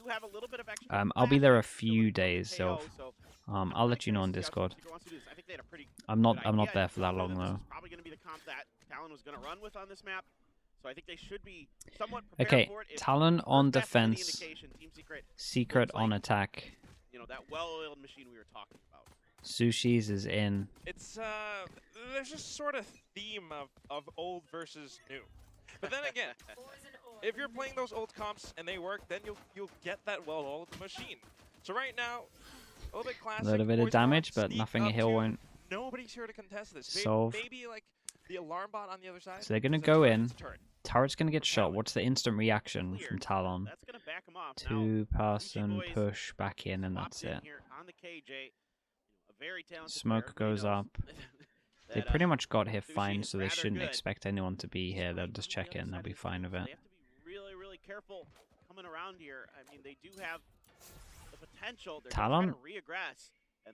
do have a little bit of extra. I'll be there a few days, so I'll let you know on Discord. I'm not there for that long though. Probably going to be the comp that Talon was going to run with on this map. So I think they should be somewhat prepared Okay, for it. Talon on defense, Team Secret on attack. You know, that well-oiled machine we were talking about. Sushi's is in. It's there's just sort of theme of old versus new. But then again, if you're playing those old comps and they work, then you'll get that well-oiled machine. So right now, a little bit classic. A little bit of damage, but nothing a hill won't. Nobody's here to contest this. Solve. Maybe like the alarm bot on the other side. So they're gonna go in. Turret's gonna get shot. What's the instant reaction from Talon? That's gonna back him off. Two-person push back in, and that's it. Smoke goes up. They pretty much got here fine, so they shouldn't expect anyone to be here. They'll just check in. They'll be fine with it. They have to be really, really careful coming around here. I mean, they do have the potential. Talon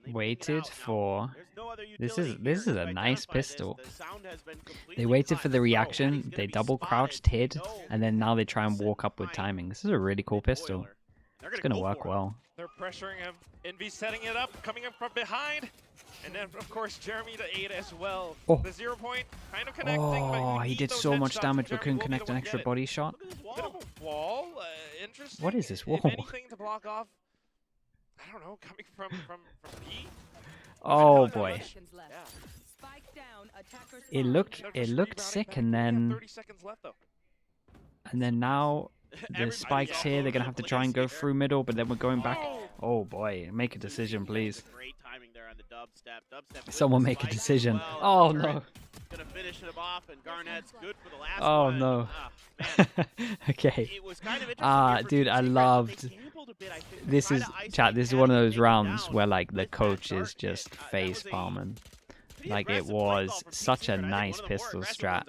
waited for. This is a nice pistol. They waited for the reaction. They double crouched, hid, and then now they try and walk up with timing. This is a really cool pistol. It's gonna work well. They're pressuring him. Envy setting it up, coming up from behind. And then, of course, Jeremy to aid as well. Oh. The 0 point kind of connecting. Oh, but he did so much damage but couldn't connect an extra body shot. Bit of a wall. Interesting. What is this wall? If anything to block off, I don't know, coming from P. Oh boy. Yeah. It looked sick, and then 30 seconds left, though. Now the spikes here. They're gonna have to try and go through middle, but then we're going back. Oh boy, make a decision, please. Great timing there on the dubstep. Someone make a decision. Oh no. Gonna finish him off, and Garnett's good for the last Oh one. no. Okay. It was kind of interesting Dude, I loved. This is chat. This is one of those rounds where like the coach is just face palming. Like it was such a nice pistol strat.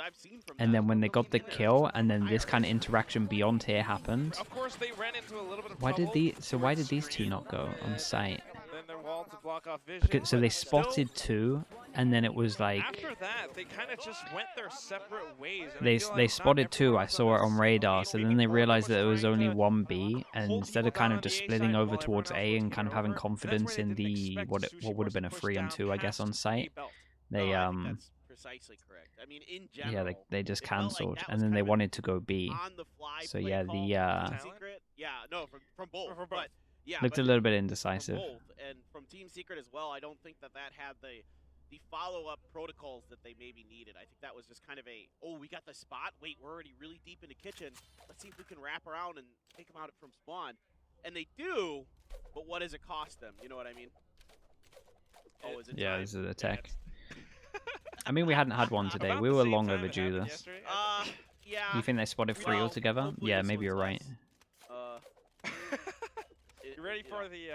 And then when they got the kill, and then this kind of interaction beyond here happened. Of course, they ran into a little bit of Why did trouble. why did these two not go on site? Then their wall to block off vision. Okay, so they but still, spotted two, and then it was like after that, they kind of just went their separate ways. And I they feel like they not spotted two. I everyone's saw it on the radar. same So page. then they People realized were that it was trying only to one B, and hold instead of people kind down of on just the A splitting side over while everyone towards else A was and kind of taking having over. confidence That's why in they didn't the expect what Sushi would have been a was to 3 on push 2, I down guess, on past site. A belt. They I think that's precisely correct. I mean, in general, yeah, they just it felt like cancelled, that and was then they kind of wanted to go B. on the fly So play yeah, call the from Team Secret. Yeah, no, from both. But yeah, looked but a little bit from indecisive. both, and from Team Secret as well. I don't think that had the follow-up protocols that they maybe needed. I think that was just kind of a, oh, we got the spot. Wait, we're already really deep in the kitchen. Let's see if we can wrap around and take them out from spawn. And they do, but what does it cost them? You know what I mean? Oh, is it Yeah, time? this is a tech. I mean, we hadn't had one today. About We the were same long time it overdue happened this. yesterday. Yeah. You think they spotted 3 Well, altogether? hopefully Yeah, this maybe you're one's right. less. You ready for the?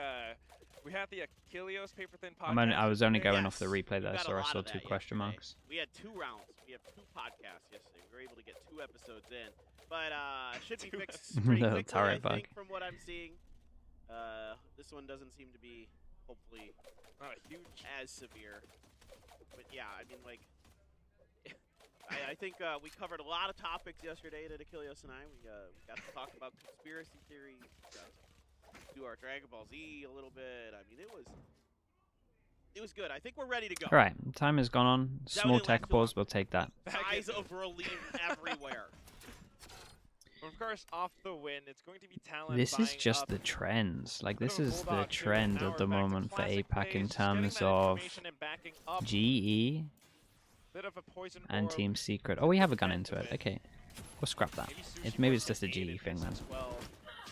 We had the Achilleos paper thin podcast. I was only going Yes. off the replay there, We got so a I lot saw of 2 that question yesterday. marks. We had 2 rounds. We have 2 podcasts yesterday. We were able to get 2 episodes in, but should be fixed pretty The quickly, turret I think, bug. from what I'm seeing. This one doesn't seem to be, hopefully, Not a huge. as severe. But yeah, I mean, like, I think we covered a lot of topics yesterday at Achilleos and I. We got to talk about conspiracy theories, do our Dragon Ball Z a little bit. I mean, it was good. I think we're ready to go. All right, time has gone on. Small Definitely tech left pause. We'll take that. Size of relief everywhere. Of course, off the win, it's going to be Talon. This is buying just up the trends. Like, this Little is the Bulldog trend doing at the power back to moment for classic APAC in plays, just getting terms that of information and backing up. GE Bit of a poison and orb. Team Secret. Oh, we have a gun into it. Okay, we'll scrap that. Maybe it's just a GE thing then. Well,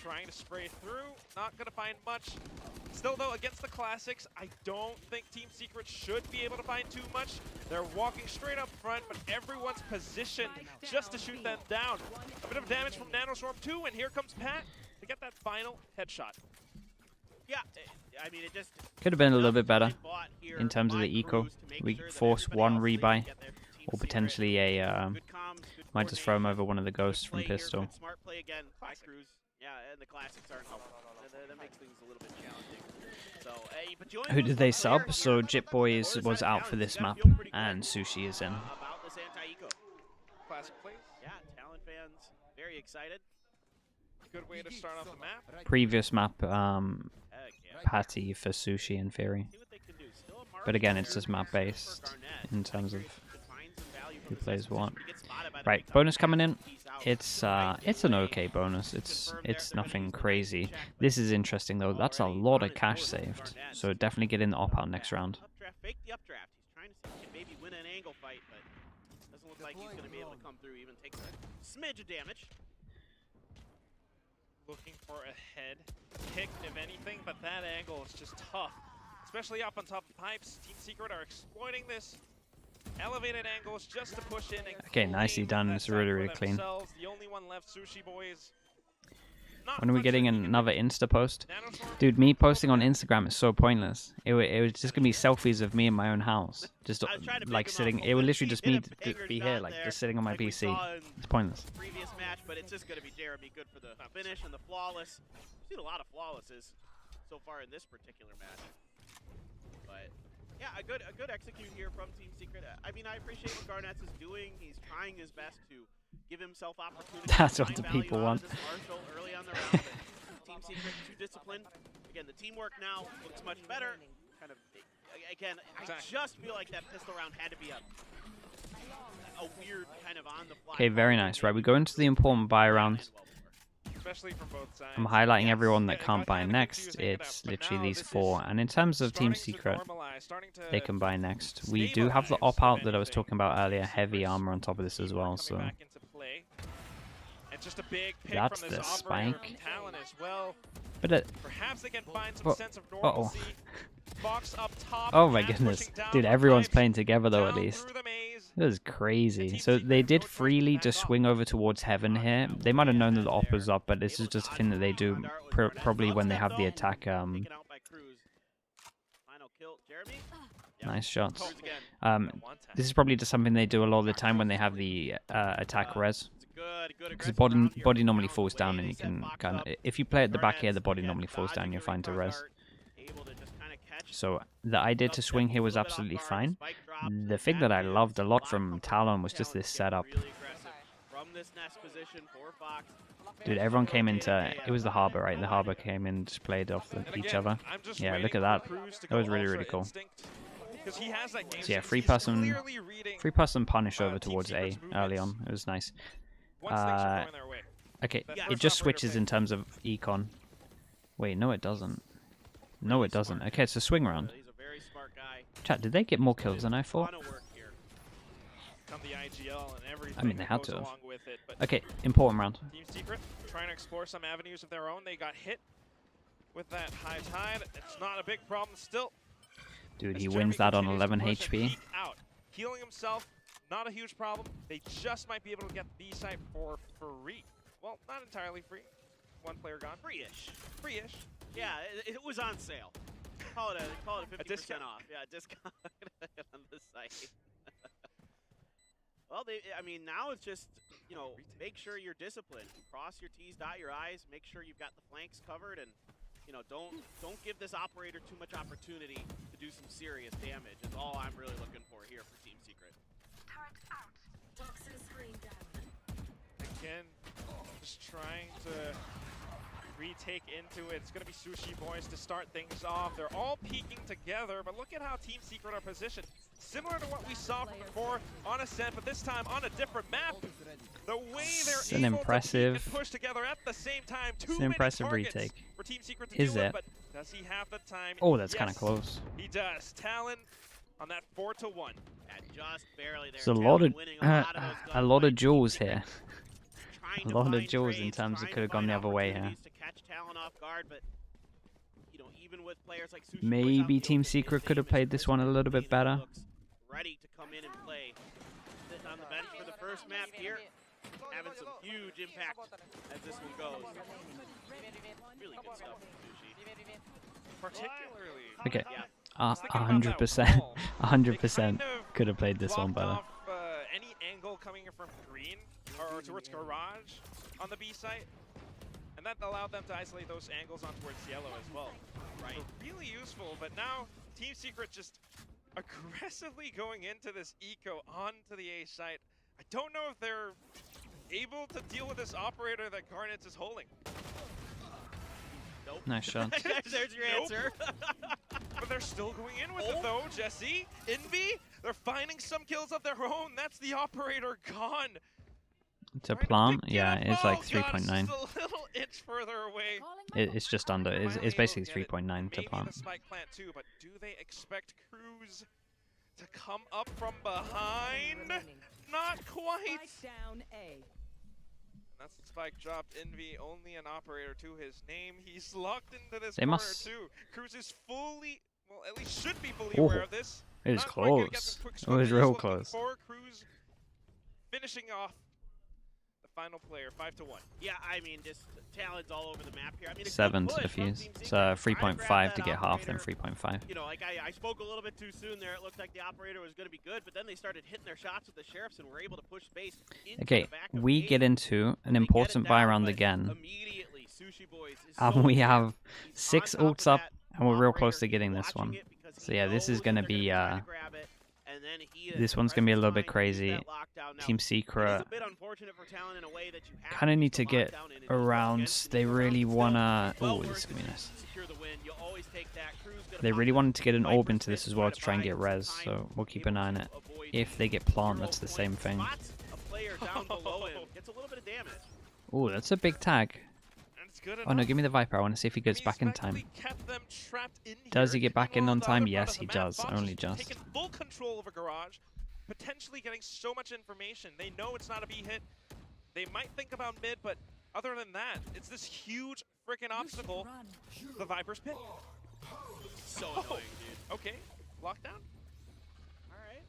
trying to spray through, not gonna find much. Still though, against the classics, I don't think Team Secret should be able to find too much. They're walking straight up front, but everyone's positioned just to shoot them down. A bit of damage from Nanoswarm 2, and here comes Pat to get that final headshot. Yeah, I mean, it just Could have been a little bit better fought here in terms of by the eco. Cruz to make We sure that force everybody one else didn't rebuy, get there to Team or Secret. potentially a Good comms, good might just throw him coordination. over one of the ghosts Good from play here, pistol. good smart play again by Cruz. Yeah, and the classics aren't helpful. That makes things a little bit challenging. So, but you only Who lose did they one sub? player So here. Jip Boy Quarter was side out down, for you this gotta map, feel pretty good, and Sushi is in. about this anti-eco. Classic plays. Yeah, Talon fans very excited. Good way to start off the map. Previous map, Patty for Sushi in theory. But again, it's just map based in terms of who plays what. Right, bonus coming in. It's an okay bonus. It's nothing crazy. This is interesting though. That's a lot of cash saved. So definitely get in the op out next round. Fake the updraft. He's trying to see if he can maybe win an angle fight, but doesn't look like he's going to be able to come through. Even takes a smidge of damage. Looking for a head kick, if anything, but that angle is just tough. Especially up on top of pipes. Team Secret are exploiting this. Elevated angles just to push in. And okay, nicely done. It's really, really clean. The only one left, Sushi Boys. When are we getting another Insta post? Dude, me posting on Instagram is so pointless. It was just gonna be selfies of me in my own house, just like sitting. It would literally just be here, like just sitting on my PC. It's pointless. Previous match, but it's just gonna be Jeremy. Good for the finish and the flawless. We've seen a lot of flawlesses so far in this particular match, but. Yeah, a good execute here from Team Secret. I mean, I appreciate what Garnets is doing. He's trying his best to give himself opportunities. That's what the people want. Early on the round, Team Secret too disciplined. Again, the teamwork now looks much better. Kind of, again, I just feel like that pistol round had to be a weird kind of on the fly. Okay, very nice. Right, we go into the important buy round. Especially from both sides. I'm highlighting everyone that can't buy next. It's literally these four. And in terms of Team Secret, they can buy next. We do have the op-out that I was talking about earlier. Heavy armor on top of this as well. So that's the spike. But perhaps they can find some sense of normalcy. Fox up top. Oh my goodness. Dude, everyone's playing together though at least. This is crazy. So they did freely just swing over towards heaven here. They might have known that the op was up, but this is just a thing that they do probably when they have the attack. Nice shots. This is probably just something they do a lot of the time when they have the attack res. Because the body normally falls down and you can kind of... If you play at the back here, the body normally falls down, you're fine to res. So the idea to swing here was absolutely fine. The thing that I loved a lot from Talon was just this setup. Dude, everyone came into... It was the Harbor, right? The Harbor came in and just played off each other. Yeah, look at that. That was really, really cool. So yeah, free person punish over towards A early on. It was nice. Okay, it just switches in terms of econ. Wait, no it doesn't. No it doesn't. Okay, it's a swing round. Chat, did they get more kills than I thought? I mean, they had to have. Okay, important round. Team Secret trying to explore some avenues of their own. They got hit with that high tide. It's not a big problem still. Dude, he wins that on 11 HP. Out. Healing himself, not a huge problem. They just might be able to get the B-site for free. Well, not entirely free. One player gone. Free-ish. Free-ish. Yeah, it was on sale. Call it a 50% off. Yeah, discount on the site. Well, I mean, now it's just, you know, make sure you're disciplined. Cross your T's, dot your I's. Make sure you've got the flanks covered, and you know, don't give this operator too much opportunity to do some serious damage. Is all I'm really looking for here for Team Secret. Again, just trying to retake into it. It's going to be Sushi Boys to start things off. They're all peeking together, but look at how Team Secret are positioned. Similar to what we saw from before on Ascent, but this time on a different map. The way they're able to peek and push together at the same time. It's an impressive retake. For Team Secret to do it, but does he have the time? Oh, that's kind of close. He does. Talon on that 4-1. Just barely there. There's a lot of jewels here. A lot of jewels in terms of could have gone the other way here. Maybe Team Secret could have played this one a little bit better. Ready to come in and play. Sitting on the bench for the first map here, having some huge impact as this one goes. Really good stuff from Sushi. Particularly. Okay. 100%. 100% could have played this one better. Any angle coming from green or towards garage on the B site, and that allowed them to isolate those angles on towards yellow as well. Right. So really useful, but now Team Secret just aggressively going into this eco onto the A site. I don't know if they're able to deal with this operator that Garnets is holding. Nope. Nice shot. There's your answer. But they're still going in with it though, Jesse. Envy, they're finding some kills of their own. That's the operator gone. To plant, yeah, it's like 3.9. Just a little inch further away. It's just under. It's basically 3.9 to Maybe plant. the spike plant too, but do they expect Cruz to come up from behind? Not quite. That's the spike dropped. Envy, only an operator to his name. He's locked into this corner too. Cruz is fully, well, at least should be fully aware of this. It was Not quite gonna get close. them quick It scope. was He's real looking close. for Cruz finishing off the final player, 5-1. Yeah, I mean, just Talon's all over the map here. I mean, 7 to defuse. It's 3.5 to get half, then 3.5. You know, like I spoke a little bit too soon there. It looked like the operator was going to be good, but then they started hitting their shots with the sheriffs and were able to push space into Okay, the back of we gate. get into an important buy round again, Immediately, Sushi Boys is and so we clear. have He's 6 on top of ults up, that and we're real close operator. to getting He's this watching one. it because So he yeah, this is knows gonna they're be try to grab it, and then he is this one's gonna be a little bit pressing crazy. that lockdown. Now, Team it is Secret a bit unfortunate for Talon in a way that you have kind of to need use to the get lockdown and around. against They the really still wanna. well Oh, this worth is gonna be it nice. to secure the win. You always take that. Cruz gonna They pop really it. wanted to get an Viper's orb into pit this as well to try and buy get some res, time, so we'll keep able an eye on to it. avoid If they get plant, 0 that's the same points. thing. Spots a player down below him. Gets a little bit of damage. Oh, that's a big tag. And it's good Oh no, enough. give me the Viper. I want to see if he goes back in time. Kept them trapped in Does here. he get back in Meanwhile, on the time? other part Yes, of the he map, does. Fox Only has just. taken full control of a garage, potentially getting so much information. They know it's not a B hit. They might think about mid, but other than that, it's this huge freaking obstacle. The Viper's pit. So annoying, dude. Okay, lockdown. All right.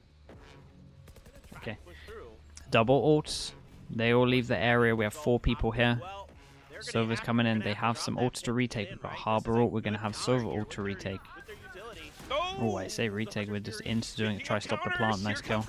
Try Okay. to push through. Double ults. They all leave the area. We have 4 people here. Well, they're gonna Silver's have- coming in. they're They gonna have to some drop that ults to pit retake. in, We've got right? Harbor This is a ult. We're going to good have counter Silver here ult to with their- retake. with their utility. Oh, I say retake. We're just into doing it. Try to stop the plant. Nice kill.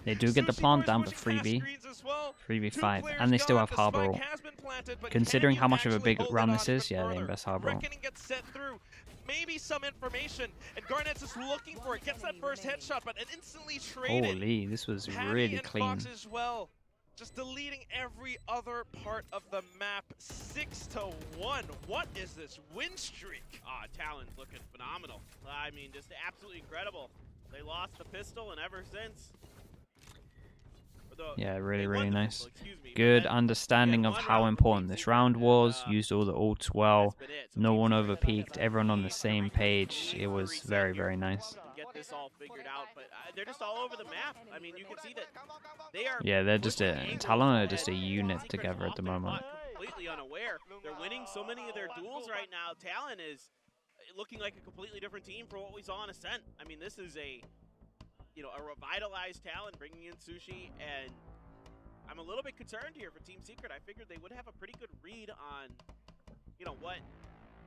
They do Sushi get the plant Boys down, but pushing past 3v. screens as well. 3v5. 2 And they still players have gone, Harbor the ult. spike has been planted, but Considering can how you much of a actually big hold it round on this even is, yeah, they further? invest Harbor ult. Reckoning gets set through. Maybe some information, and Garnet's is looking for it. Gets that first headshot, but it instantly traded. Holy, this was Patty really and clean. Fox as well. Just deleting every other part of the map. 6-1. What is this win streak? Talon's looking phenomenal. I mean, just absolutely incredible. They lost the pistol, and ever since. Yeah, they really, won really the nice. pistol, excuse me, but Good then understanding of one how round important with this Team round Secret, was. and, Used all the ults well. that's been it. So No Team one Secret overpeaked. Everyone on the needs to same reset. page. Needs It to was reset very, here very nice. and get this all figured out, but they're just all over the map. I mean, you can see that they are. Yeah, they're just pushing a angles Talon are that just a Team unit Secret's together at the often moment. caught completely unaware. They're winning so many of their duels right now. Talon is looking like a completely different team for what we saw in Ascent. I mean, this is a revitalized Talon bringing in Sushi, and I'm a little bit concerned here for Team Secret. I figured they would have a pretty good read on,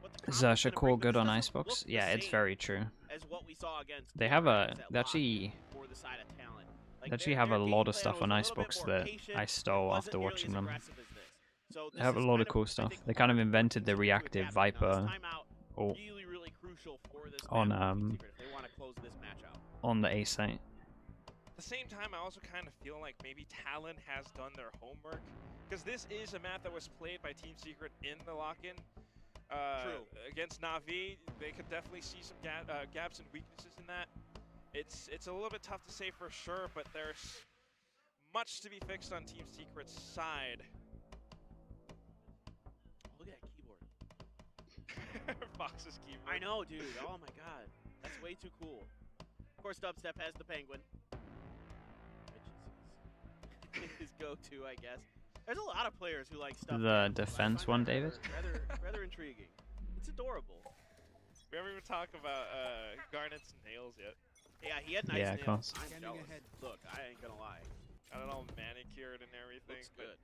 what the Is comp is gonna Shakur bring, but good this on doesn't Icebox? look the Yeah, it's same very true. as what we saw against They have a. Dragons at They actually Lock for the side of Talon. Like, actually their have a game lot of plan stuff was on a little bit Icebox more that patient. I It stole wasn't after nearly watching as them. aggressive as this. So They this have a is lot kind of cool I stuff. think They part kind of of invented the what's reactive happening now. This Viper timeout ult really, really crucial for this on map for Team Secret if they want to close this match out. on the A site. At the same time, I also kind of feel like maybe Talon has done their homework, because this is a map that was played by Team Secret in the lock-in. True. Against Na'Vi, they could definitely see some gaps and weaknesses in that. It's a little bit tough to say for sure, but there's much to be fixed on Team Secret's side. Look at that keyboard. Fox's keyboard. I know, dude. Oh my god. That's way too cool. Of course, Dubstep has the penguin. Which is his go-to, I guess. There's a lot of players who like stuff. The defense one, David? Rather intriguing. It's adorable. We haven't even talked about Garnet's nails yet. Yeah, he had nice Yeah, of nails. course. I'm jealous. Look, I ain't gonna lie. Got it all manicured and everything. Looks good.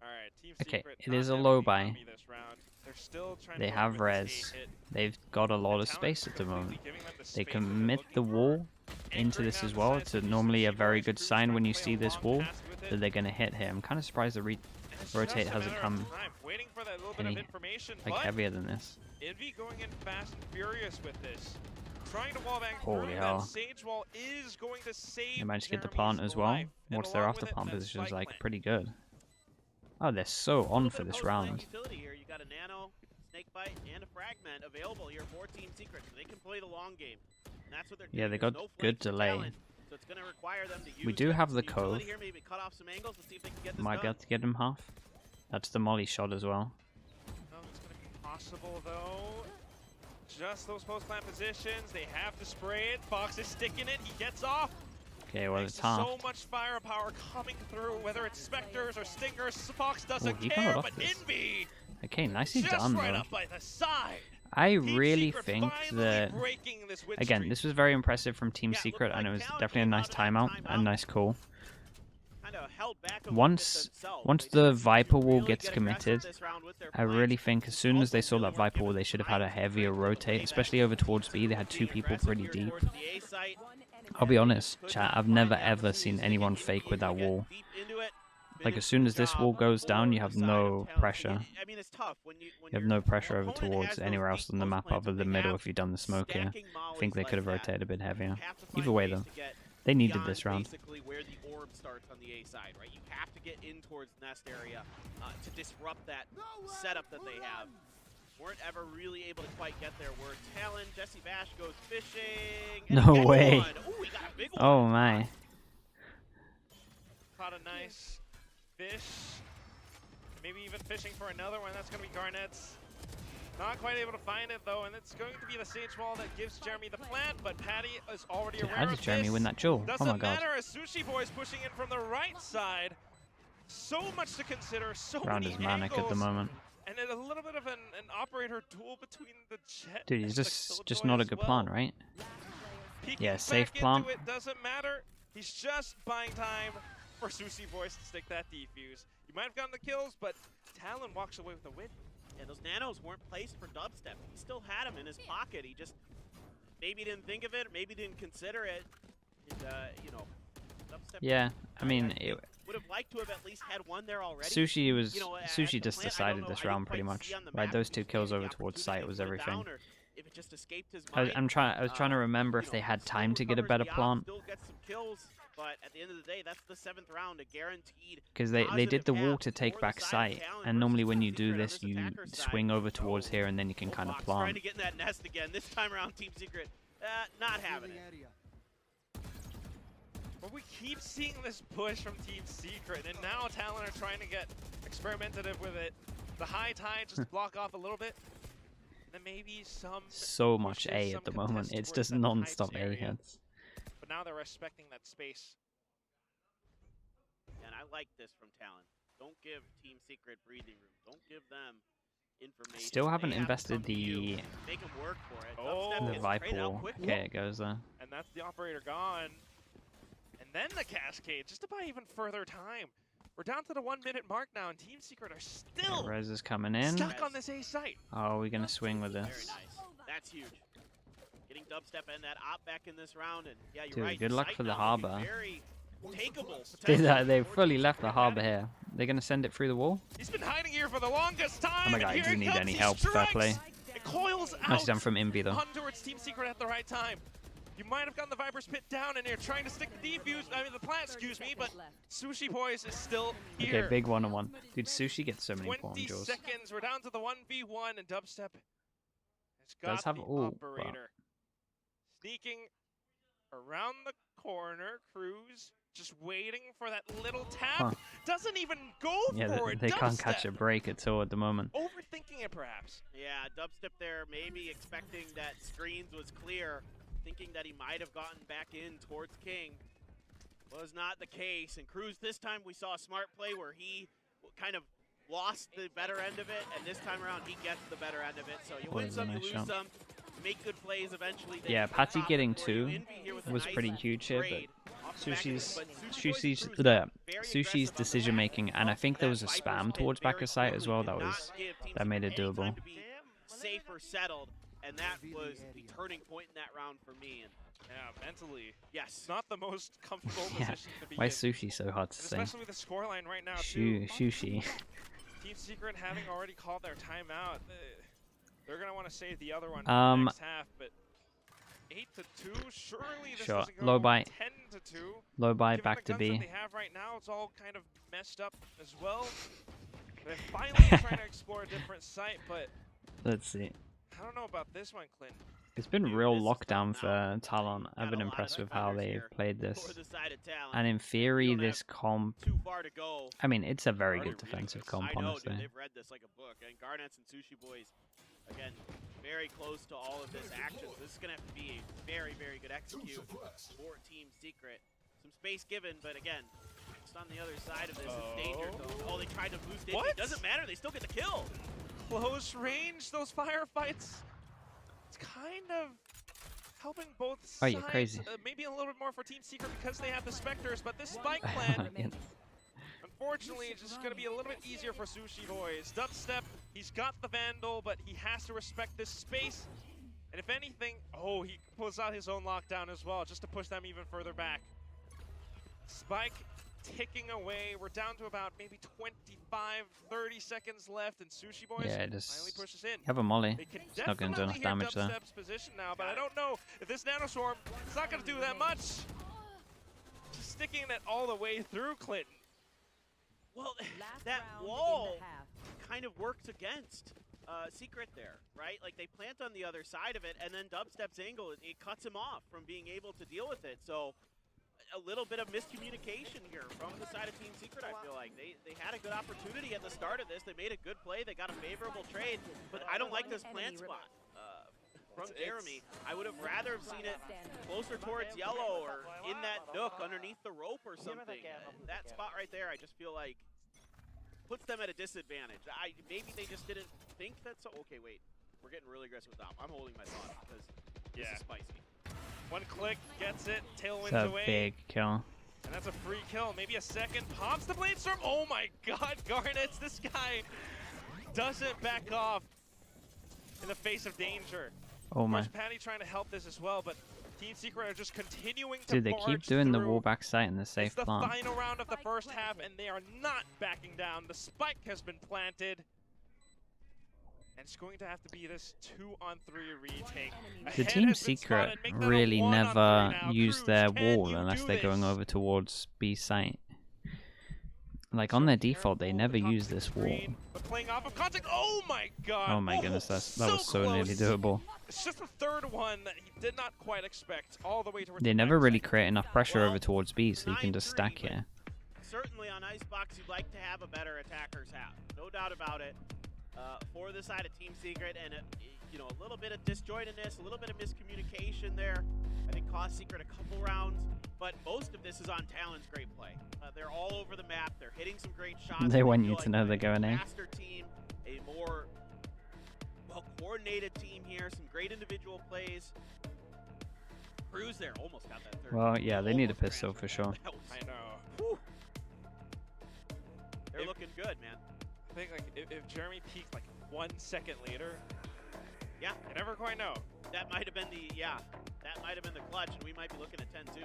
All right, Team Okay, Secret. it not is a having low the buy. army this round. They're still trying They to have work with this res. A hit. They've got a lot And of Talon's space at the completely moment. giving them the They space that they're commit the looking for. wall into Anchoring this down as the well. sides It's of the normally a Sushi very Boys. good Cruz sign trying when to you play see a this long wall pass with it. that they're gonna hit here. I'm kind of surprised the And it's rotate just a hasn't matter of come time, waiting for that little bit any of information, like but heavier than this. Envy going in fast and furious with this. trying to wallbang Holy through hell. that Sage Wall is going to save They managed to get the Jeremy's plant as well. life. And What's their along after with it, plant that position is spike like plant. pretty good. Oh, they're so on for this round. Utility here. You got a nano, snake bite, and a fragment available here for Team Secret, so they can play the long game. And that's what they're doing. Yeah, they There's got no good flanks or delay. talent, so it's going to require them to use We do have the utility cove. here, maybe cut off some angles. Let's see if they can get this Might be done. able to get him half. That's the molly shot as well. No, it's going to be possible though. Just those post-plant positions. They have to spray it. Fox is sticking it. He gets off. Okay, well, Thanks it's to half. so much firepower coming through, whether it's Spectres or Stingers. Fox doesn't he got care, off but this. Envy Okay, nicely just done, right though. up by the side. I Team really Secret think finally that... breaking this win Again, streak. this was very impressive from Team Yeah, Secret, looked and it like was Talon definitely a came nice out of that timeout, a timeout. nice call. Kind of held back a little bit Once themselves. They the did Viper wall really gets get aggressive committed, this round with their I flanks. really think as soon as they saw Also that really Viper weren't wall, they given should have had a time to heavier create rotate, the especially over towards B. They had two being people aggressive pretty here deep. towards the A site. I'll be honest, Could chat, not I've find never the ever opportunities seen to anyone get fake with that get wall. deep into it. Like, Been as soon as this job wall goes for down, you the have side of no Talon. pressure. I mean, it's tough when you You have your no pressure over opponent towards has those anywhere deep else on the post map plants other and than they middle have if you've done the smoke here. stacking I think mollies they could have like that. rotated a bit heavier. You have to find Either way, ways though, to get they needed beyond this round. basically where the orb starts on the A side, right? You have to get in towards nest area to disrupt that setup that they have. Weren't ever really able to quite get there. Where Talon, Jesse Bash goes fishing. And No he gets way. one. Ooh, he got a big one. Oh my. Caught a nice fish. Maybe even fishing for another one. That's going to be Garnet's. Not quite able to find it though, and it's going to be the Sage Wall that gives Jeremy the plant, but Patty is already Dude, aware how of did Jeremy this. win that duel? Oh Doesn't my god. matter as Sushi Boy's pushing in from the right side. So much to consider, so Round many is manic at the angles, moment. and then a little bit of an operator duel between the Jet Dude, and he's the just Killjoy not a as good well. plant, right? Peeking Yeah, back safe into plant. It doesn't matter. He's just buying time for Sushi Boys to stick that defuse. He might have gotten the kills, but Talon walks away with a win. Yeah, those nanos weren't placed for dubstep. He still had them in his pocket. He just maybe didn't think of it, maybe didn't consider it. And, you know, dubstep. Yeah, I mean, would have liked to have at least had one there already. Sushi was You know, at Sushi the just plant, I don't decided know, this I didn't round pretty quite much. see on the Right, map those if he two was kills getting the over towards opportunity site to was put it everything. down, or if it just escaped his I mind. was trying to remember if they had still time to get a recovers better the op, plant, Still gets some kills, but at the end of the day, that's the 7th round, a guaranteed. because they did the positive wall path to take for the back side of site, Talon and normally versus when Team you do Secret on this, you attacker's side. swing over towards here and then you can kind of Fox plant. trying to get in that nest again. This time around, Team Secret not having it. But we keep seeing this push from Team Secret, and now Talon are trying to get experimentative with it. The high tide just block off a little bit. Then maybe some So much pushes, A some at the moment. contest It's towards just that non-stop heights A area. hits. But now they're respecting that space. And I like this from Talon. Don't give Team Secret breathing room. Don't give them information. Still haven't They have to invested come to you. the Make them work for it. Oh. Dubstep the gets Viper traded out wall. quickly. Okay, it goes there. And that's the operator gone. And then the cascade, just to buy even further time. We're down to the 1 minute mark now, and Team Secret are still Rez is coming in. stuck on this A site. Oh, we're gonna swing with Very this. nice. That's huge. Getting Dubstep and that op back in this round, and yeah, you're Dude, right. good luck site for the now looking harbor. Very takeable. They potentially for fully Team left the Secret. harbor here. They're gonna send it through the wall. He's been hiding here for the longest time. Oh my and god, he here doesn't need comes, any he help. Fair strikes. play. It coils out. Nicely done from Invi though. On towards Team Secret at the right time. You might have gotten the Viper's pit down, and you're trying to stick the defuse. I mean, the plant, excuse me, but Sushi Boys is still here. Okay, big 1-on-1. Dude, Sushi gets so many 20 important jaws. seconds. We're down to the 1v1, and Dubstep has got Does have the ult, but- operator. Sneaking around the corner. Cruz just waiting for that little tap. Huh. Doesn't even go Yeah, for it. they can't catch Dubstep. a break at all at the moment. Overthinking it, perhaps. Yeah, Dubstep there, maybe expecting that screens was clear, thinking that he might have gotten back in towards King. Was not the case, and Cruz this time we saw a smart play where he kind of lost the better end of it, and this time around he gets the better end of it. So you win Was a some, you nice lose shot. some, make good plays eventually. They Yeah, Patty pop getting for you. 2 Envy here with a was nice pretty huge here, trade off the back of it, Sushi's but Sushi Boys Cruz the very Sushi's aggressive on the decision back. making, and I think there was a That spam Viper's towards hit very backer site as quickly, well. did That not was give Team that made it Secret any time doable. to be safe or settled, and that was the turning point in that round for me. And Yeah, mentally, yes, it's not the most comfortable Yeah, position to be why in. is Sushi so hard to say? Especially with the scoreline right now, too. Sushi. Team Secret having already called their timeout. They're going to want to save the other one for Um, the next half, but 8-2. Surely this Sure. doesn't go Low buy. 10-2. Low buy, Given back the to guns that B. they have right now, it's all kind of messed up as well. They're finally trying to explore a different site, but Let's see. I don't know about this one, Clint. It's been real lockdown for Talon. I've been impressed with how they've played this. And in theory, this comp... I mean, it's a very good defensive comp, honestly. They've read this like a book. And Garnets and Sushi Boys, again, very close to all of this action. So this is going to have to be a very, very good execute for Team Secret. Some space given, but again, just on the other side of this is danger. Oh, they tried to boost it. It doesn't matter. They still get the kill. Close range, those firefights. It's kind of helping both sides. Oh, you're crazy. Maybe a little bit more for Team Secret because they have the Spectres, but this Spike plan, unfortunately, it's just going to be a little bit easier for Sushi Boys. Dubstep, he's got the Vandal, but he has to respect this space. And if anything, he pulls out his own lockdown as well, just to push them even further back. Spike ticking away. We're down to about maybe 25, 30 seconds left, and Sushi Boys finally pushes in. You have a molly. It's not going to do enough damage there. Position now, but I don't know if this Nanoswarm, it's not going to do that much. Just sticking it all the way through, Clinton. Well, that wall kind of works against Secret there, right? Like, they plant on the other side of it, and then Dubstep's angle, it cuts him off from being able to deal with it. So a little bit of miscommunication here from the side of Team Secret, I feel like. They had a good opportunity at the start of this. They made a good play. They got a favorable trade, but I don't like this plant spot from Jeremy. I would have rather have seen it closer towards yellow or in that nook underneath the rope or something. That spot right there, I just feel like puts them at a disadvantage. Maybe they just didn't think that. So okay, wait. We're getting really aggressive with Dom. I'm holding my thought because this is spicy. One click, gets it, tailwinds It's a away. big kill. And that's a free kill, maybe a second. Pops the Bladestorm. Oh my god, Garnets, this guy doesn't back off in the face of danger. Oh my. Of course, Patty trying to help this as well, but Team Secret are just continuing to Dude, they keep doing the wall back site in the safe it's the plant. final round of the first half, and they are not backing down. The spike has been planted. And it's going to have to be this 2-on-3 retake. The Team Secret really never use their wall unless they're going over towards B site. Like on their default, they never use this wall. Playing off of contact. Oh my god! Oh my goodness, that was so nearly doable. It's just the third one that he did not quite expect all the way towards. They never really create enough pressure over towards B, so you can just stack here. Certainly on Icebox, you'd like to have a better attacker's half. No doubt about it. For the side of Team Secret, and you know, a little bit of disjointedness, a little bit of miscommunication there. I think cost Secret a couple rounds, but most of this is on Talon's great play. They're all over the map. They're hitting some great shots. They want you to know they're going A. Faster team, a more well-coordinated team here. Some great individual plays. Cruz there almost got that third. Well, yeah, they need a pistol for sure. I know. Whew. They're looking good, man. I think like if Jeremy peaked like 1 second later, yeah, you never quite know. That might have been that might have been the clutch, and we might be looking at 10-2.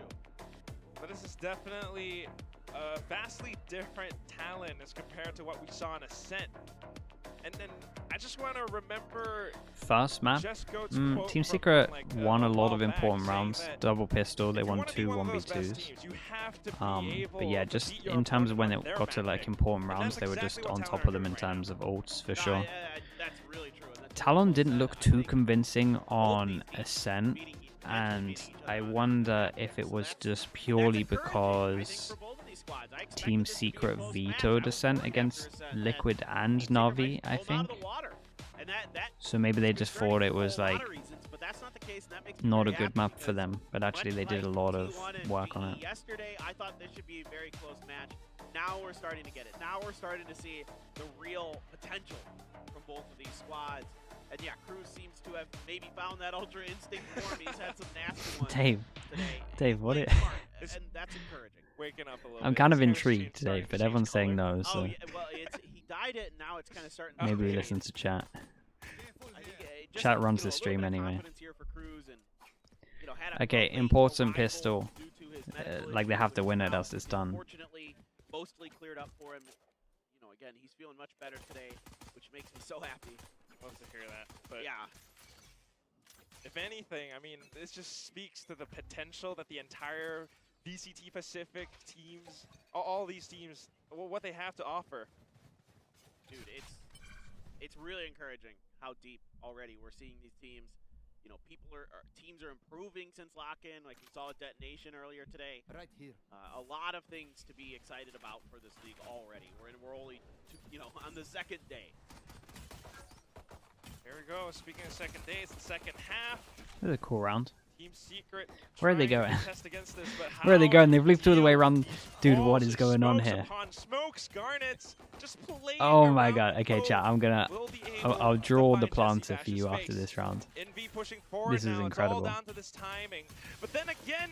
But this is definitely a vastly different Talon as compared to what we saw in Ascent. And then I just want to remember first map. Team Secret won a lot of important rounds. Double pistol, they won 2 1v2s. But yeah, just in terms of when it got to like important rounds, they were just on top of them in terms of ults for sure. That's really true. Talon didn't look too convincing on Ascent, and I wonder if it was just purely because Team Secret vetoed Ascent against Liquid and Na'Vi, I think. So maybe they just thought it was like not a good map for them, but actually they did a lot of work on it. Yesterday, I thought this should be a very close match. Now we're starting to get it. Now we're starting to see the real potential from both of these squads. And yeah, Cruz seems to have maybe found that Ultra Instinct form. He's had some nasty ones today. Dave, what it? And that's encouraging. Waking up a little I'm bit. kind of intrigued, Dave, but everyone's saying no, so. Oh, yeah, well, he dyed it, and now it's kind of starting to maybe we listen to chat. Chat runs the stream anyway. Okay, important pistol. Like they have to win it else it's done. Fortunately, mostly cleared up for him. You know, again, he's feeling much better today, which makes me so happy. Love to hear that. But yeah. if anything, I mean, this just speaks to the potential that the entire VCT Pacific teams, all these teams, what they have to offer. Dude, it's really encouraging how deep already we're seeing these teams. You know, teams are improving since lock-in, like we saw at Detonation earlier today. Right here. A lot of things to be excited about for this league already. We're only, on the second day. Here we go. Speaking of second day, it's the second half. This is a cool round. Team Secret. Where are they going? This, Where are they going? They've looped all the way around. Dude, what is going on here? Smokes, Garnets, just oh my god. Okay, chat. I'll draw the planter for you after this round. This is incredible. It's all down to this timing. But then again,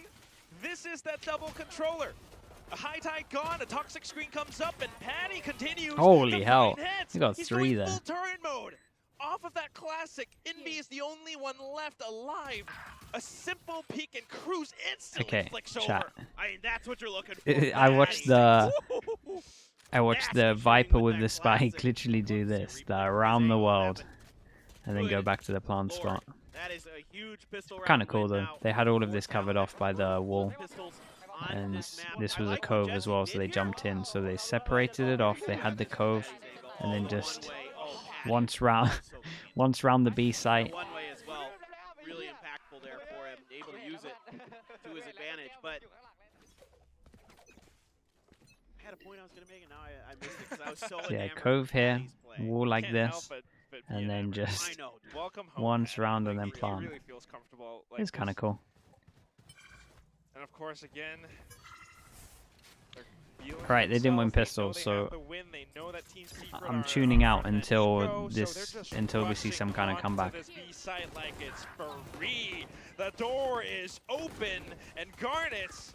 this is that double controller. A high tide gone, a toxic screen comes up, and Patty continues. Holy hell. You got 3 there. Full turret mode. Off of that classic, Envy is the only one left alive. A simple peek and Cruz instantly flicks chat. over. I mean, that's what you're looking for. I watched the Viper with the spike literally do this, around the world, and then go back to the plant spot. That is a huge pistol round. Kind of cool though. They had all of this covered off by the wall, and this was a cove as well, so they jumped in. So they separated it off. They had the cove, and then just once round the B site. One way as well, really impactful there for him, able to use it to his advantage. But I had a point I was going to make, and now I missed it because I was so yeah, cove here, wall like this, and then just once round and then plant. Really feels comfortable like it's kind of cool. And of course, again. Right, they didn't win pistols, so I'm tuning out until we see some kind of comeback. Like it's free. The door is open, and Garnets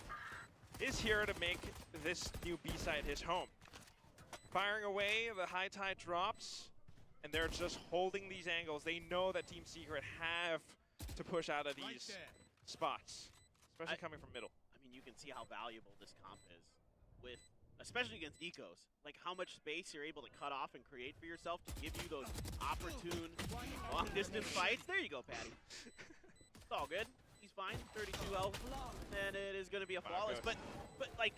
is here to make this new B-side his home. Firing away, the high tide drops, and they're just holding these angles. They know that Team Secret have to push out of these spots, especially coming from middle. I mean, you can see how valuable this comp is. Especially against ecos, like how much space you're able to cut off and create for yourself to give you those opportune long-distance fights. There you go, Patty. It's all good. He's fine. 32 health, and it is going to be a flawless. But like,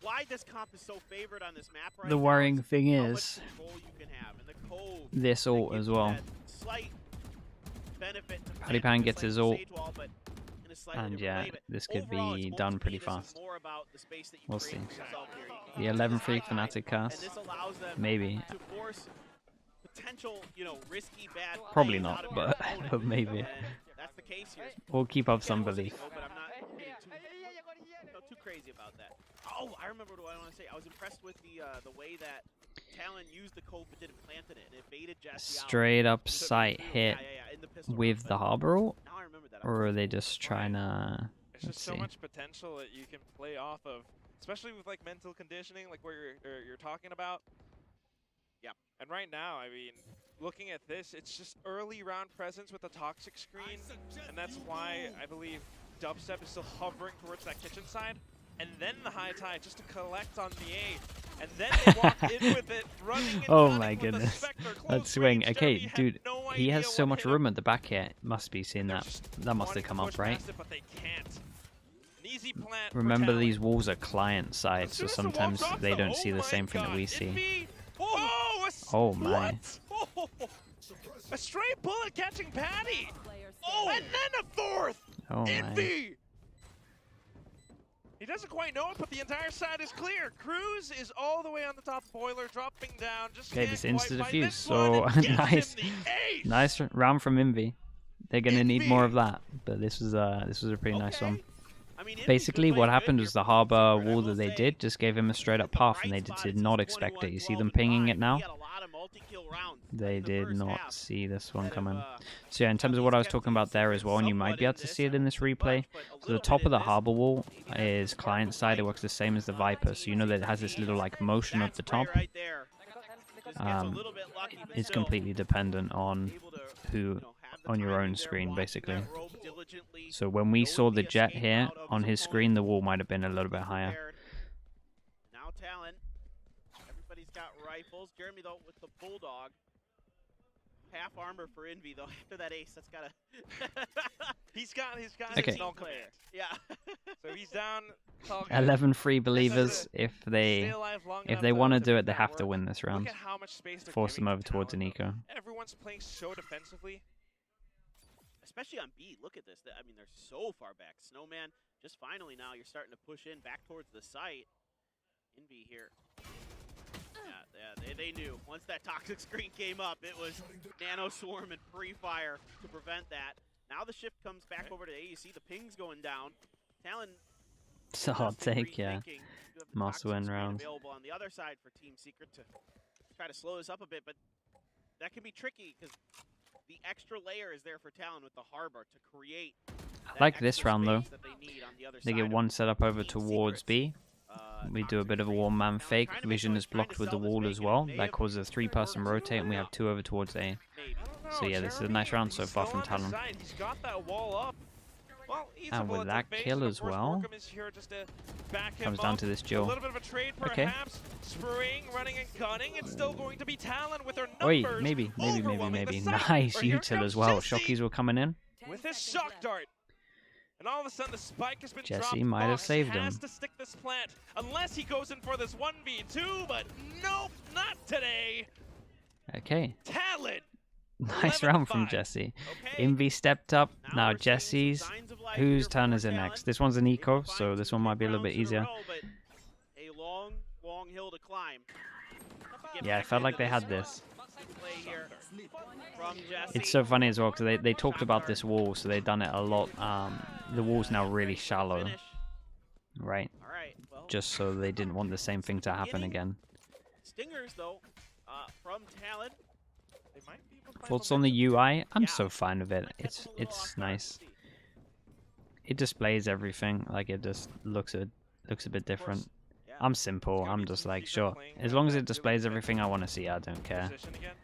why this comp is so favored on this map right the worrying now thing how is much control you can have. And the cove this ult as well. Slight benefit to Paddy Pan gets his ult. Wall, but and yeah, this could be done pretty fast. We'll see. The 11 free Fnatic cast? Maybe. Probably not, but maybe. We'll keep up some belief. Too crazy about that. Oh, I remember what I want to say. I was impressed with the way that Talon used the cove but didn't plant it. It evaded Jesse out. Straight up sight hit with the harbor ult? Now I remember that. Or are they just trying to... It's just so much potential that you can play off of, especially with like mental conditioning, like where you're talking about. Yeah. And right now, I mean, looking at this, it's just early round presence with the toxic screen, and that's why I believe Dubstep is still hovering towards that kitchen side. And then the high tide just to collect on the A. And then they walk in with it, running oh my goodness. That swing. Okay, dude, he has so much room at the back here. Must be seeing that. That must have come up, right? Remember, these walls are client side, so sometimes they don't see the same thing that we see. Oh my. A straight bullet catching Patty. Oh, and then a fourth. Oh my. He doesn't quite know it, but the entire side is clear. Cruz is all the way on the top boiler, dropping down. Just okay, this insta-defuse, so nice round from Envy. They're gonna need more of that, but this was a pretty nice one. I mean, basically, what happened was the harbor wall that they did just gave him a straight up path, and they did not expect it. You see them pinging it now? They did not see this one coming. So yeah, in terms of what I was talking about there as well, and you might be able to see it in this replay, so the top of the harbor wall is client side. It works the same as the Viper, so you know that it has this little like motion at the top. It's completely dependent on on your own screen, basically. So when we saw the Jet here on his screen, the wall might have been a little bit higher. Now Talon. Everybody's got rifles. Jeremy though with the Bulldog. half armor for Envy though. After that ace, that's gotta. he's got Okay. his null command. Yeah. So he's down. 11 free believers. If they want to do it, they have to win this round. Look at how much space they're Force them giving over to towards an Talon, eco. though. Everyone's playing so defensively. Especially on B. Look at this. I mean, they're so far back. Snowman, just finally now you're starting to push in back towards the site. Envy here. Yeah, they knew. Once that toxic screen came up, it was Nano Swarm and pre-fire to prevent that. Now the shift comes back over to A. You see the pings going down. Talon. It's a hard take, yeah. Must win round. Available on the other side for Team Secret to try to slow this up a bit, but that can be tricky because the extra layer is there for Talon with the harbor to create. I like this round though. They get one set up over Team towards B. We do a bit of a one-man fake. Vision is blocked with the wall as well. That causes a 3-person rotate, and we have 2 over towards A. So yeah, this is a nice round so far from Talon. He's got that wall up. Well, And with that kill as well, comes down to this A duel. little bit of a trade, Okay. perhaps. Spraying, running, and gunning. It's still going to be Talon with their Wait, numbers. maybe. overwhelming the side. Nice But here util comes as well. Jesse Shockies were coming in. with his shock dart. And all of a sudden, the spike has been Jesse dropped. might have Fox saved has him. to stick this plant, unless he goes in for this 1v2, but nope, not today. Okay. Talon. Nice round from 11-5. Jesse. Okay. Envy stepped up. Now we're seeing Jesse's. some signs of life Whose here turn for is it Talon. next? This one's an They eco, can so find this some one might big be a little bit rounds in a easier. row, but a long, long hill to climb. Yeah, I felt like they had this. Play here from Jesse. It's so funny as well because they talked about this wall, so they've done it a lot. The wall's now really shallow, Finish. right? All right. Well, Just so they didn't want the same thing to happen again. Stingers though, from Talon. They might be able to find Thoughts on the UI? I'm Yeah. so fine with it. It's nice. It displays everything. Like it just looks a bit different. Yeah. I'm simple. I'm just like sure. As long as it displays everything I want to see, I don't care. position again.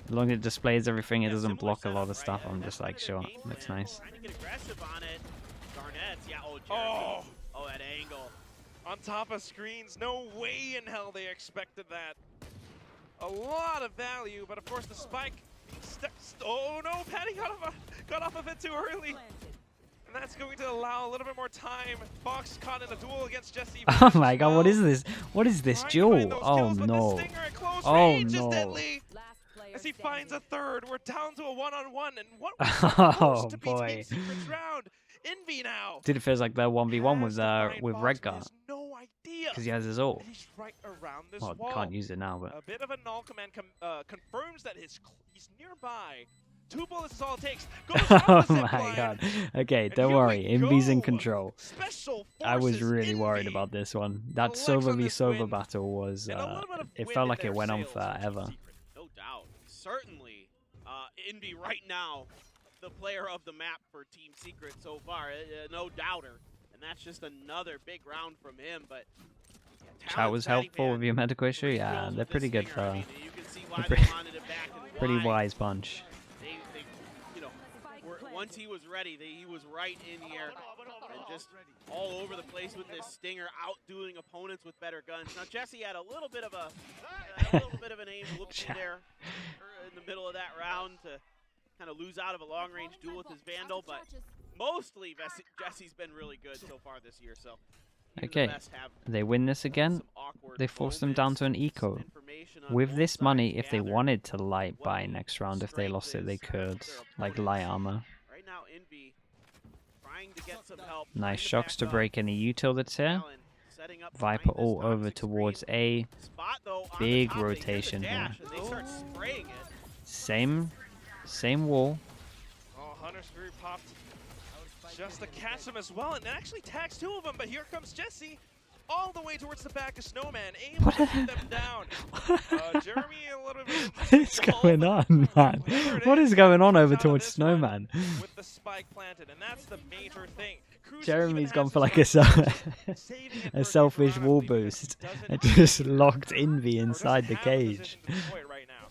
As long as it displays everything, it Yeah, doesn't similar block a setup, lot of right? stuff. I'm That's just like kind of their sure. game Looks plan. nice. Trying to get aggressive on it. Garnett's, yeah. Oh, Oh, Jeremy. Oh, that angle. on top of screens. No way in hell they expected that. A lot of value, but of course the spike. Oh no, Patty got off of it too early. And that's going to allow a little bit more time. Fox caught in a duel against Jesse. Oh my god, what is this? What is this Trying to find duel? those Oh kills, but the no. Stinger at close Oh, range is no. deadly. As he finds a third, we're down to a one-on-one, and what was Oh supposed to be boy. Team Secret's round? Envy now. Did it feels like their 1v1 Has to find with Fox, but Redgar has no idea. because he has his ult. And he's right around this Well, wall. can't use it now, but A bit of a null command confirms that he's nearby. 2 bullets is all it takes. Goes oh off the zip my line. god. Okay, And don't here worry. we Envy's in go. control. Special I was Forces really worried Envy. about this one. That Alex Silver on v this Silver win. battle was. And a little bit of It wind felt in like their it went on sails for Team forever. Secret. No doubt. Certainly, Envy right now, the player of the map for Team Secret so far. No doubter. And that's just another big round from him. But yeah, Chat was Talon's helpful with your medical issue. pretty Yeah, thrilled they're with pretty this good Stinger. I for. mean, you can see why they're they pretty- wanted it back and Pretty why wise bunch. they you know, once he was ready, he was right in here and just all over the place with this Stinger, outdoing opponents with better guns. Now Jesse had a little bit of an aim look in there in the middle of that round to kind of lose out of a long-range duel with his Vandal, but mostly Jesse's been really good so far this year. So even the Okay, best have they win this again. some awkward They force them down moments, to an some eco. information on With both this sides money, if they gathered. wanted to light buy next round, if they lost it, they could. Like light armor. Right now, Envy trying to get some help. Nice trying to shocks back to up. break any util that's here. Talon setting up Viper behind this all over toxic towards screen. A. Spot, though, on the Big top, they hear the rotation here. dash, and they start spraying it. Same wall. Oh, Hunter Screw popped just to catch him as well, and it actually tags 2 of them, but here comes Jesse all the way towards the back of Snowman, able to keep them down. Jeremy a little bit. What is going on, man? What is going on over towards Snowman? With the spike planted, and that's the major thing. Cruise Jeremy's even gone has for to like a start saving it for a a selfish future wall round, I believe, boost because it and doesn't just have locked to- Envy or doesn't inside the have cage. position to deploy it right now.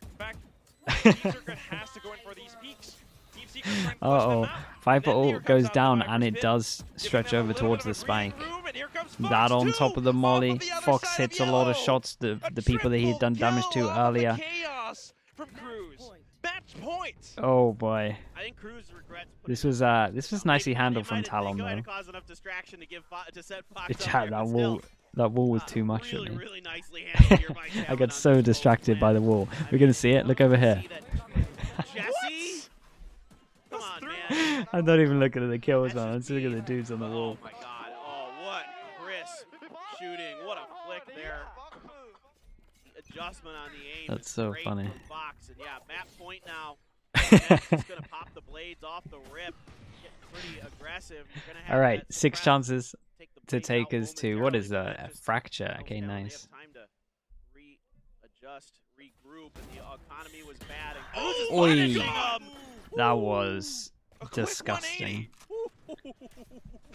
In fact, Team Secret has to go in for these peaks. Team Secret trying to push them Uh-oh. out. Viper Then here ult comes goes out the down Viper's and it pit, does giving stretch them a over little towards bit the of a breathing spike. room, and here comes Fox That on too, top of the off molly. of the other Fox side hits of a lot of yellow. shots the A people that he'd done triple damage to kill off of the earlier. Chaos. from Cruz. Match point. Oh boy. I think Cruz regrets. This was nicely handled from Talon though. Cause enough distraction to give to set Fox up Chat, there, that wall was too much for me. Really nicely handled here by I got Talon so on this distracted by plan. the wall. We're gonna see it. Look over here. Jesse, come on, man. I'm not even looking at the kills, man. I'm just looking at the dudes on the wall. Oh my God! Oh, what crisp shooting! What a flick there. The adjustment on the aim. That's is so great funny. from Fox, and yeah, map point now. Just gonna pop the blades off the rip. Get pretty aggressive. You're gonna have All right, that 6 suppress, chances take the to blades take out us to what is momentarily, a but just fracture? don't Okay, really nice. have time to readjust, regroup, and the economy was bad. And Cruz is Oi. punishing him. That was A quick disgusting. 180.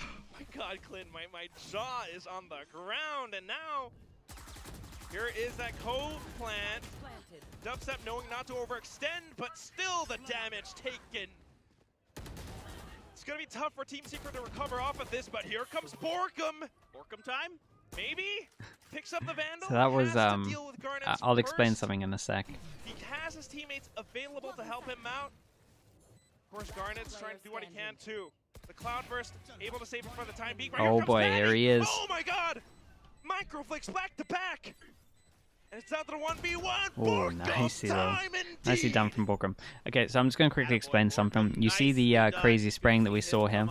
Oh my God, Clint, my jaw is on the ground, and now here is that cove plant. Dubstep knowing not to overextend, but still the damage taken. It's gonna be tough for Team Secret to recover off of this, but here comes Borkum. Borkum time? Maybe picks up the Vandal. So that was has to deal with Garnet's I'll explain burst. something in a sec. He has his teammates available to help him out. Of course, Garnet's trying to do what he can too. The Cloud Burst able to save him for the time being. But Oh here comes boy, Manny. here he is. Oh my God! Microflicks back to back. And it's down to the 1v1. Oh, Borkum nicey though. time indeed. Nicely done from Borkum. Okay, so I'm just going to quickly explain something. You see the crazy spraying that we saw here?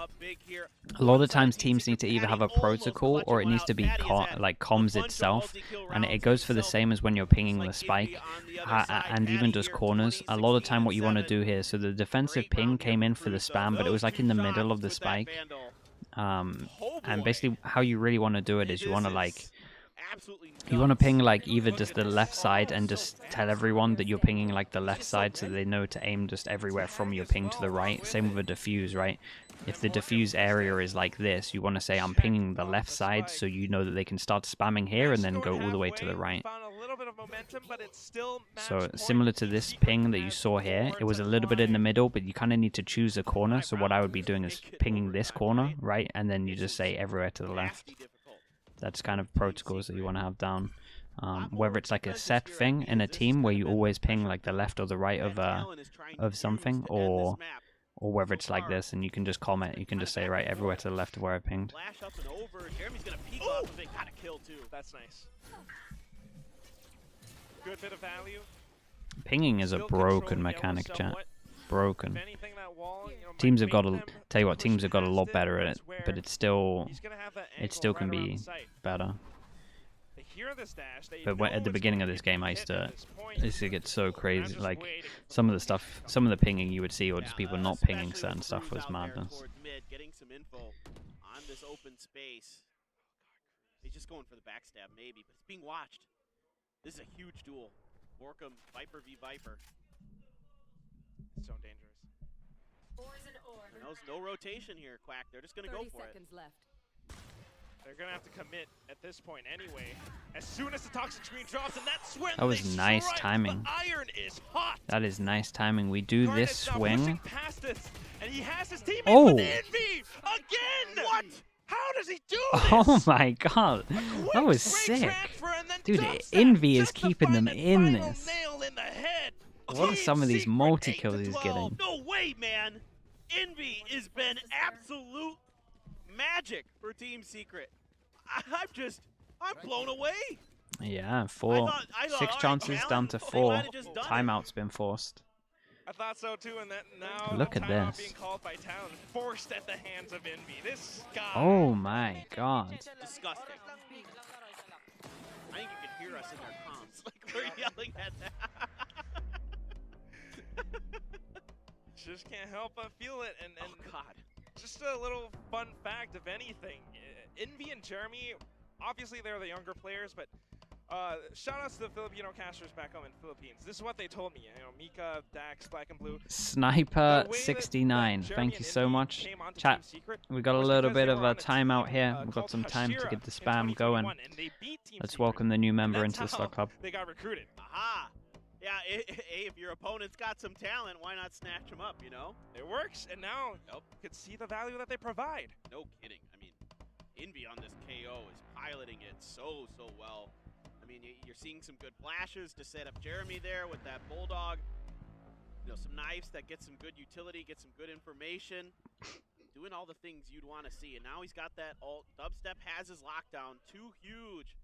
A lot of times teams need to either have a protocol or it needs to be comms itself. And it goes for the same as when you're pinging the spike and even just corners. A lot of time what you want to do here, so the defensive ping came in for the spam, but it was like in the middle of the spike. And basically how you really want to do it is you want to ping like either just the left side and just tell everyone that you're pinging like the left side so they know to aim just everywhere from your ping to the right. Same with a diffuse, right? If the diffuse area is like this, you want to say I'm pinging the left side so you know that they can start spamming here and then go all the way to the right. So similar to this ping that you saw here, it was a little bit in the middle, but you kind of need to choose a corner. So what I would be doing is pinging this corner, right? And then you just say everywhere to the left. That's kind of protocols that you want to have down. Whether it's like a set thing in a team where you always ping like the left or the right of something, or whether it's like this and you can just comment, you can just say right everywhere to the left of where I pinged. Flash up and over. Jeremy's gonna peek off of it. Got a kill too. That's nice. Good bit of value. Pinging is a broken mechanic, chat. Broken. If anything, that wall, you know, Teams might have got make to them tell you what, push teams have got a lot past better at it, that's where but it's still he's gonna have that it angle still can right around be the sight. better. They hear this dash, they But know at the it's beginning going of to this be game, I hit used at to this point. get so I'm crazy. just Like waiting for some of the stuff, some of the pinging you would see, or just people not pinging especially certain with stuff Cruz was out there madness. towards mid, getting some info on this open space. He's just going for the backstab, maybe, but it's being watched. This is a huge duel. Borkum, Viper v Viper. So dangerous. And there's no rotation here, Quack. They're just going to go for it. Left. They're gonna have to commit at this point anyway. As soon as the toxic screen drops, and that's when That was they nice strike. timing. The iron is hot. That is nice timing. We do Garnet's this now pushing swing. past us, and he has his teammate Oh. with Envy again. What? How does he do this? Oh my god, that was Quick sick. transfer, and then Dude, Dubstep Envy is just to keeping find them that in final this. nail in the head. What are Team some of these Secret multi-kills 8 to he's 12. getting? No way, man. Envy has been absolute magic for Team Secret. I'm blown away. Yeah, I 4, thought, 6 chances Talon, down to they 4. might have just done it. Timeout's been forced. I thought so too, and that now Look the at timeout this. being called by Talon, forced at the hands of Envy. This guy. Oh my god. Disgusting. I think you can hear us in their comms. Like we're yelling at that. Just can't help but feel it, and Oh God. just a little fun fact, if anything, Envy and Jeremy, obviously they're the younger players, but shout outs to the Filipino casters back home in Philippines. This is what they told me. You know, Mika, Dax, Black and Blue. Sniper The way that 69, Jeremy thank you and so Envy much. came onto Chat, Team Secret we got a was little because bit they of were a on timeout team, here. We've got called some time to Hashira get the in spam going. 2021, and they beat Team Let's Secret. welcome the new member That's into the how Slug Club. They got recruited. Aha. Yeah, hey, if your opponent's got some talent, why not snatch them up, you know? It works, and now you can see the value that they provide. No kidding. I mean, Envy on this KO is piloting it so well. I mean, you're seeing some good flashes to set up Jeremy there with that Bulldog. You know, some knives that get some good utility, get some good information. Doing all the things you'd want to see. And now he's got that ult. Dubstep has his lockdown. 2 huge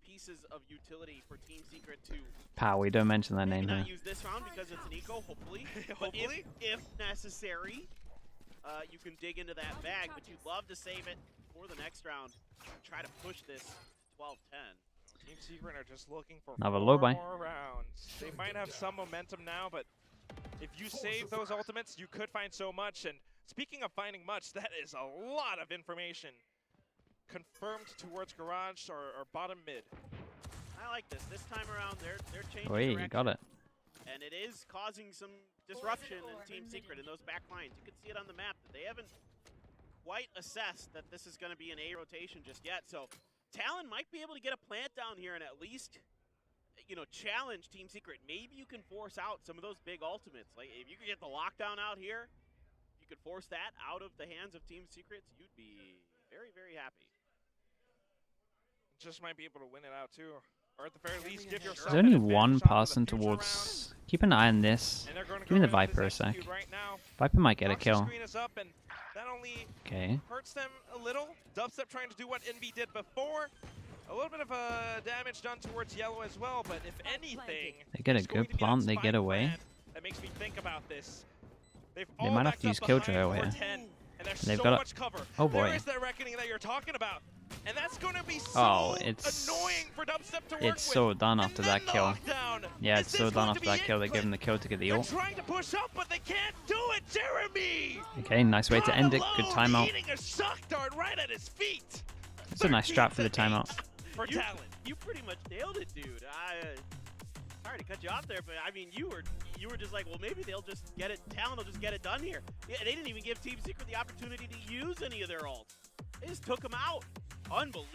pieces of utility for Team Secret to Pow, we don't mention that name not here. use this round because it's an eco, hopefully. But if necessary, you can dig into that bag, but you'd love to save it for the next round. Try to push this 12-10. Team Secret are just looking for Another 4 low buy. more rounds. They might have some momentum now, but if you save those ultimates, you could find so much. And speaking of finding much, that is a lot of information. Confirmed towards garage or bottom mid. I like this. This time around, they're changing Wait, direction. you got it. And it is causing some disruption in Team Secret in those back lines. You can see it on the map that they haven't quite assessed that this is going to be an A rotation just yet. So Talon might be able to get a plant down here and at least, you know, challenge Team Secret. Maybe you can force out some of those big ultimates. Like if you could get the lockdown out here, you could force that out of the hands of Team Secrets, you'd be very, very happy. Just might be able to win it out too. Or at the very least, give yourself There's only an one advantage off person of the future towards. Keep an eye on this. round, and they're gonna Give me the go into Viper a this sec. execute right now. Viper might get a Proxy kill. screen is up, and that only Okay. hurts them a little. Dubstep trying to do what Envy did before. A little bit of damage done towards yellow as well, but if anything, They get a it's going good to be that plant, they spike get away. plant that makes me think about this. They've They all might have backed to use up Killjoy behind over here. 410, and there's They've so got a- much cover. Oh boy. There is that reckoning that you're talking about, and that's going to be so Oh, it's annoying for Dubstep to work it's with. so done And after then that the kill. lockdown. Yeah, Is it's so this done going to after that be kill. it? They give him the kill to get the They're ult. trying to push up, but they can't do it, Jeremy! Okay, nice way to end it. Good timeout. Eating a shock dart right at his feet. It's a nice strat for the 13 timeout. For Talon. You pretty much nailed it, dude. Sorry to cut you off there, but I mean, you were just like, well, maybe they'll just get it. Talon will just get it done here. Yeah, they didn't even give Team Secret the opportunity to use any of their ults. They just took them out. Unbelievable.